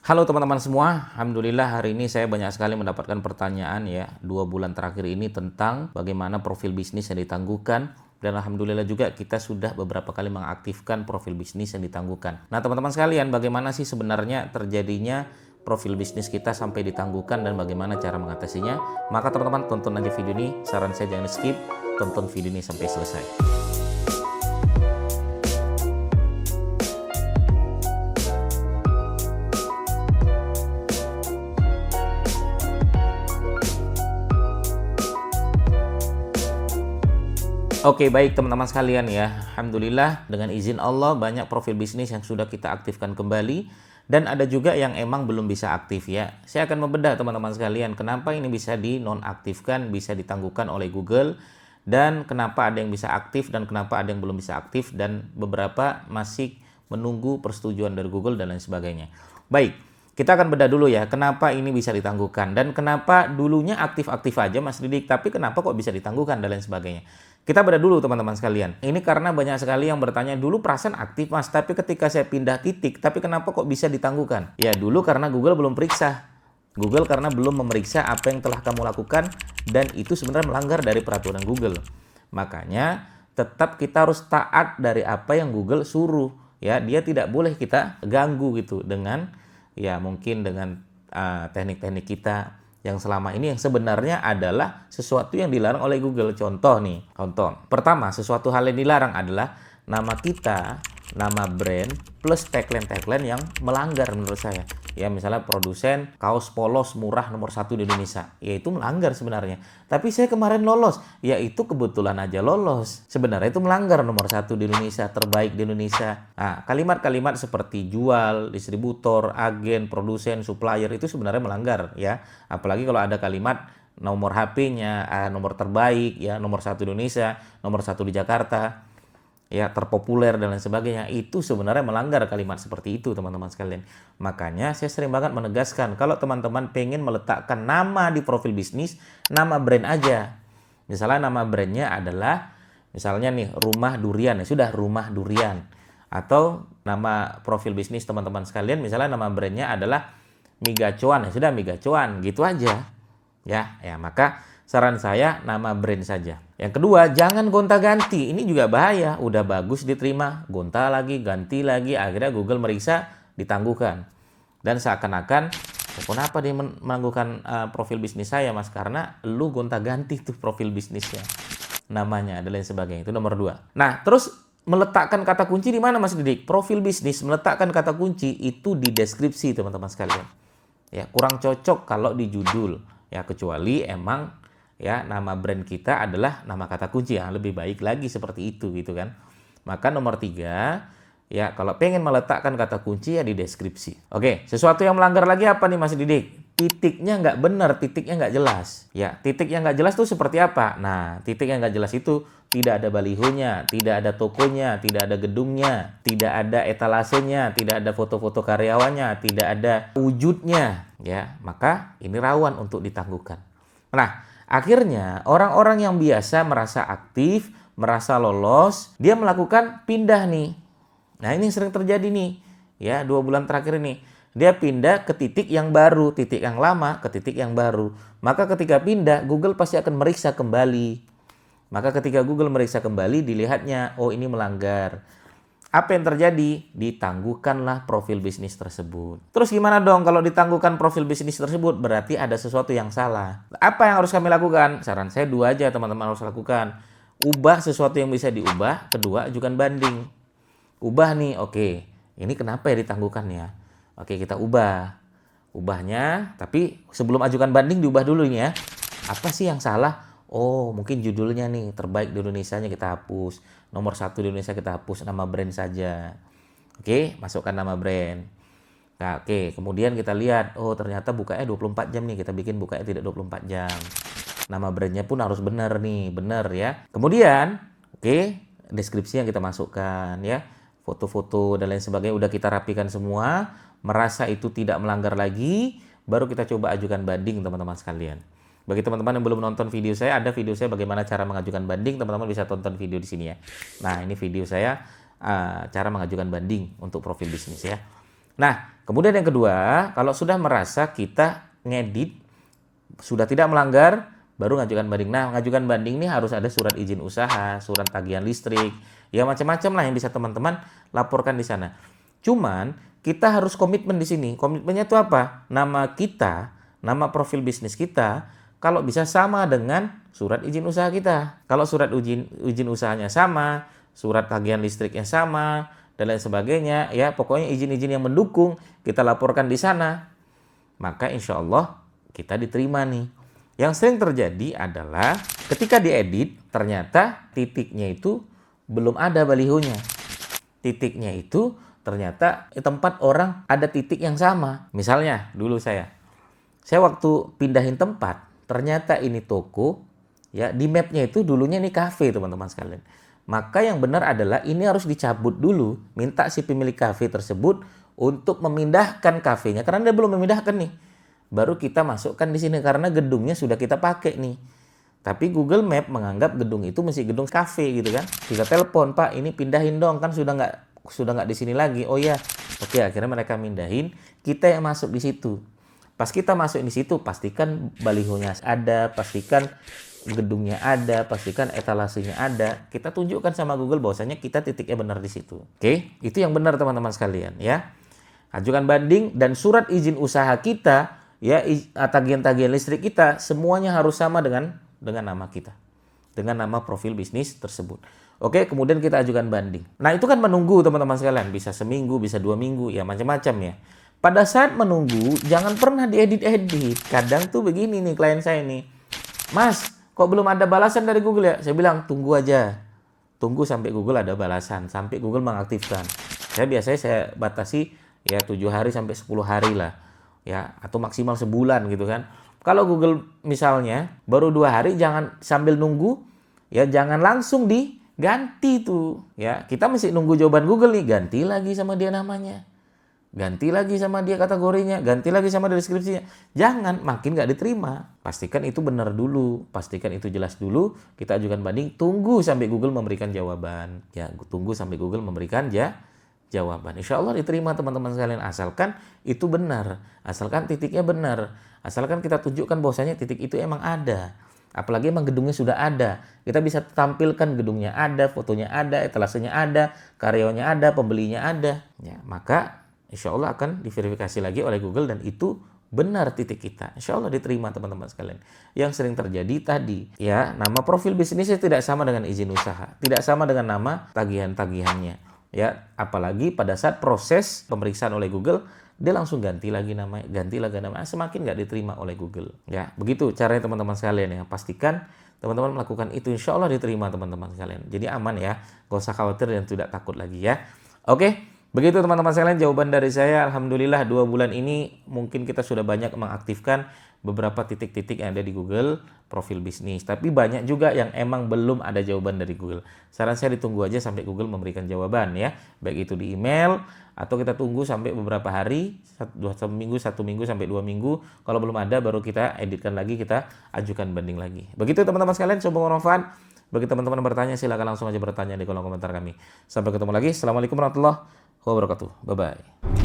Halo teman-teman semua, Alhamdulillah hari ini saya banyak sekali mendapatkan pertanyaan ya 2 bulan terakhir ini tentang bagaimana profil bisnis yang ditangguhkan. Dan Alhamdulillah juga kita sudah beberapa kali mengaktifkan profil bisnis yang ditangguhkan. Nah teman-teman sekalian, bagaimana sih sebenarnya terjadinya profil bisnis kita sampai ditangguhkan dan bagaimana cara mengatasinya? Maka teman-teman tonton aja video ini, saran saya jangan skip, tonton video ini sampai selesai. Oke, baik teman-teman sekalian ya. Alhamdulillah dengan izin Allah banyak profil bisnis yang sudah kita aktifkan kembali dan ada juga yang emang belum bisa aktif ya. Saya akan membedah teman-teman sekalian kenapa ini bisa dinonaktifkan, bisa ditangguhkan oleh Google dan kenapa ada yang bisa aktif dan kenapa ada yang belum bisa aktif dan beberapa masih menunggu persetujuan dari Google dan lain sebagainya. Baik, kita akan bedah dulu ya, kenapa ini bisa ditangguhkan dan kenapa dulunya aktif-aktif aja Mas Didik, tapi kenapa kok bisa ditangguhkan dan lain sebagainya. Kita bedah dulu teman-teman sekalian. Ini karena banyak sekali yang bertanya, dulu perasaan aktif Mas, tapi ketika saya pindah titik, tapi kenapa kok bisa ditangguhkan? Ya dulu karena Google belum periksa. Google karena belum memeriksa apa yang telah kamu lakukan dan itu sebenarnya melanggar dari peraturan Google. Makanya tetap kita harus taat dari apa yang Google suruh. Ya, dia tidak boleh kita ganggu gitu dengan ya mungkin dengan teknik-teknik kita yang selama ini yang sebenarnya adalah sesuatu yang dilarang oleh Google. Contoh nih, pertama sesuatu hal yang dilarang adalah nama kita, nama brand plus tagline-tagline yang melanggar menurut saya. Ya misalnya produsen kaos polos murah nomor 1 di Indonesia, ya itu melanggar sebenarnya. Tapi saya kemarin lolos, ya itu kebetulan aja lolos. Sebenarnya itu melanggar nomor 1 di Indonesia, terbaik di Indonesia. Nah, kalimat-kalimat seperti jual, distributor, agen, produsen, supplier itu sebenarnya melanggar ya. Apalagi kalau ada kalimat nomor HP-nya, nomor terbaik, ya nomor 1 Indonesia, nomor 1 di Jakarta, ya terpopuler dan lain sebagainya, itu sebenarnya melanggar kalimat seperti itu teman-teman sekalian. Makanya saya sering banget menegaskan kalau teman-teman pengen meletakkan nama di profil bisnis, nama brand aja. Misalnya nama brandnya adalah misalnya nih Rumah Durian, ya sudah Rumah Durian. Atau nama profil bisnis teman-teman sekalian misalnya nama brandnya adalah Migacuan, ya sudah Migacuan, gitu aja. Ya maka saran saya nama brand saja. Yang kedua, jangan gonta-ganti. Ini juga bahaya. Udah bagus diterima, gonta lagi, ganti lagi. Akhirnya Google meriksa, ditangguhkan. Dan seakan-akan, kenapa dia menangguhkan profil bisnis saya, Mas? Karena lu gonta-ganti tuh profil bisnisnya. Namanya, dan lain sebagainya. Itu nomor 2. Nah, terus meletakkan kata kunci di mana, Mas Didik? Profil bisnis meletakkan kata kunci itu di deskripsi, teman-teman sekalian. Ya, kurang cocok kalau di judul. Ya, kecuali emang ya nama brand kita adalah nama kata kunci, yang lebih baik lagi seperti itu gitu kan. Maka nomor 3 ya kalau pengen meletakkan kata kunci ya di deskripsi. Oke, sesuatu yang melanggar lagi apa nih Mas Didik? Titiknya nggak benar, titiknya nggak jelas. Ya, titik yang nggak jelas itu seperti apa? Nah, titik yang nggak jelas itu tidak ada balihonya, tidak ada tokonya, tidak ada gedungnya, tidak ada etalasenya, tidak ada foto-foto karyawannya, tidak ada wujudnya. Ya, maka ini rawan untuk ditangguhkan. Nah, akhirnya orang-orang yang biasa merasa aktif, merasa lolos, dia melakukan pindah nih. Nah ini sering terjadi nih, ya 2 bulan terakhir ini. Dia pindah ke titik yang baru, titik yang lama ke titik yang baru. Maka ketika pindah, Google pasti akan meriksa kembali. Maka ketika Google meriksa kembali, dilihatnya, oh ini melanggar. Apa yang terjadi? Ditangguhkanlah profil bisnis tersebut. Terus gimana dong kalau ditangguhkan profil bisnis tersebut? Berarti ada sesuatu yang salah. Apa yang harus kami lakukan? Saran saya 2 aja teman-teman harus lakukan. Ubah sesuatu yang bisa diubah. Kedua, ajukan banding. Ubah nih, oke. Ini kenapa ya ditangguhkan ya? Oke, kita ubah. Ubahnya, tapi sebelum ajukan banding diubah dulu nih ya. Apa sih yang salah? Oh, mungkin judulnya nih terbaik di Indonesia-nya kita hapus. Nomor 1 di Indonesia kita hapus, nama brand saja. Oke, masukkan nama brand. Nah, oke, kemudian kita lihat, oh ternyata bukanya 24 jam nih. Kita bikin bukanya tidak 24 jam. Nama brandnya pun harus benar nih, benar ya. Kemudian, oke, deskripsi yang kita masukkan ya. Foto-foto dan lain sebagainya udah kita rapikan semua. Merasa itu tidak melanggar lagi, baru kita coba ajukan banding teman-teman sekalian. Bagi teman-teman yang belum nonton video saya, ada video saya bagaimana cara mengajukan banding, teman-teman bisa tonton video di sini ya. Nah, ini video saya cara mengajukan banding untuk profil bisnis ya. Nah, kemudian yang kedua, kalau sudah merasa kita ngedit, sudah tidak melanggar, baru ngajukan banding. Nah, ngajukan banding ini harus ada surat izin usaha, surat tagihan listrik, ya macam-macam lah yang bisa teman-teman laporkan di sana. Cuman, kita harus komitmen di sini. Komitmennya itu apa? Nama kita, nama profil bisnis kita, kalau bisa sama dengan surat izin usaha kita. Kalau surat izin usahanya sama, surat tagihan listriknya sama, dan lain sebagainya, ya pokoknya izin-izin yang mendukung kita laporkan di sana, maka insya Allah kita diterima nih. Yang sering terjadi adalah ketika diedit ternyata titiknya itu belum ada balihonya. Titiknya itu ternyata tempat orang ada titik yang sama. Misalnya dulu saya waktu pindahin tempat, ternyata ini toko, ya di mapnya itu dulunya ini kafe teman-teman sekalian. Maka yang benar adalah ini harus dicabut dulu, minta si pemilik kafe tersebut untuk memindahkan kafenya karena dia belum memindahkan nih. Baru kita masukkan di sini karena gedungnya sudah kita pakai nih. Tapi Google Map menganggap gedung itu masih gedung kafe gitu kan. Kita telepon, "Pak, ini pindahin dong, kan sudah nggak di sini lagi." Oh ya, oke, akhirnya mereka mindahin, kita yang masuk di situ. Pas kita masuk di situ, pastikan balihonya ada, pastikan gedungnya ada, pastikan etalasenya ada. Kita tunjukkan sama Google bahwasanya kita titiknya benar di situ. Oke, itu yang benar teman-teman sekalian ya. Ajukan banding dan surat izin usaha kita, ya tagihan-tagihan listrik kita semuanya harus sama dengan nama kita, dengan nama profil bisnis tersebut. Oke, kemudian kita ajukan banding. Nah, itu kan menunggu teman-teman sekalian, bisa seminggu, bisa 2 minggu, ya macam-macam ya. Pada saat menunggu, jangan pernah diedit-edit. Kadang tuh begini nih klien saya nih, "Mas, kok belum ada balasan dari Google ya?" Saya bilang, "Tunggu aja. Tunggu sampai Google ada balasan, sampai Google mengaktifkan." Saya batasi ya 7 hari sampai 10 hari lah. Ya, atau maksimal sebulan gitu kan. Kalau Google misalnya baru 2 hari, jangan sambil nunggu, ya jangan langsung diganti tuh. Ya, kita mesti nunggu jawaban Google nih, ganti lagi sama dia namanya. Ganti lagi sama dia kategorinya, ganti lagi sama dia deskripsinya. Jangan, makin nggak diterima. Pastikan itu benar dulu, pastikan itu jelas dulu, kita ajukan banding, tunggu sampai Google memberikan jawaban. Ya, tunggu sampai Google memberikan jawaban. Insya Allah diterima teman-teman sekalian, asalkan itu benar, asalkan titiknya benar, asalkan kita tunjukkan bahwasanya titik itu emang ada. Apalagi emang gedungnya sudah ada, kita bisa tampilkan gedungnya ada, fotonya ada, etalasenya ada, karyawannya ada, pembelinya ada. Ya, maka insya Allah akan diverifikasi lagi oleh Google dan itu benar titik kita. Insya Allah diterima teman-teman sekalian. Yang sering terjadi tadi, ya nama profil bisnisnya tidak sama dengan izin usaha, tidak sama dengan nama tagihan-tagihannya. Ya, apalagi pada saat proses pemeriksaan oleh Google, dia langsung ganti lagi namanya, semakin nggak diterima oleh Google. Ya, begitu caranya teman-teman sekalian ya. Pastikan teman-teman melakukan itu, insya Allah diterima teman-teman sekalian. Jadi aman ya, gak usah khawatir dan tidak takut lagi ya. Oke. Begitu teman-teman sekalian jawaban dari saya. Alhamdulillah 2 bulan ini mungkin kita sudah banyak mengaktifkan beberapa titik-titik yang ada di Google profil bisnis. Tapi banyak juga yang emang belum ada jawaban dari Google. Saran saya ditunggu aja sampai Google memberikan jawaban ya. Baik itu di email atau kita tunggu sampai beberapa hari, 1 minggu sampai 2 minggu. Kalau belum ada baru kita editkan lagi, kita ajukan banding lagi. Begitu teman-teman sekalian, semoga bermanfaat. Bagi teman-teman yang bertanya silakan langsung aja bertanya di kolom komentar kami. Sampai ketemu lagi. Assalamualaikum warahmatullahi wabarakatuh. Bye-bye.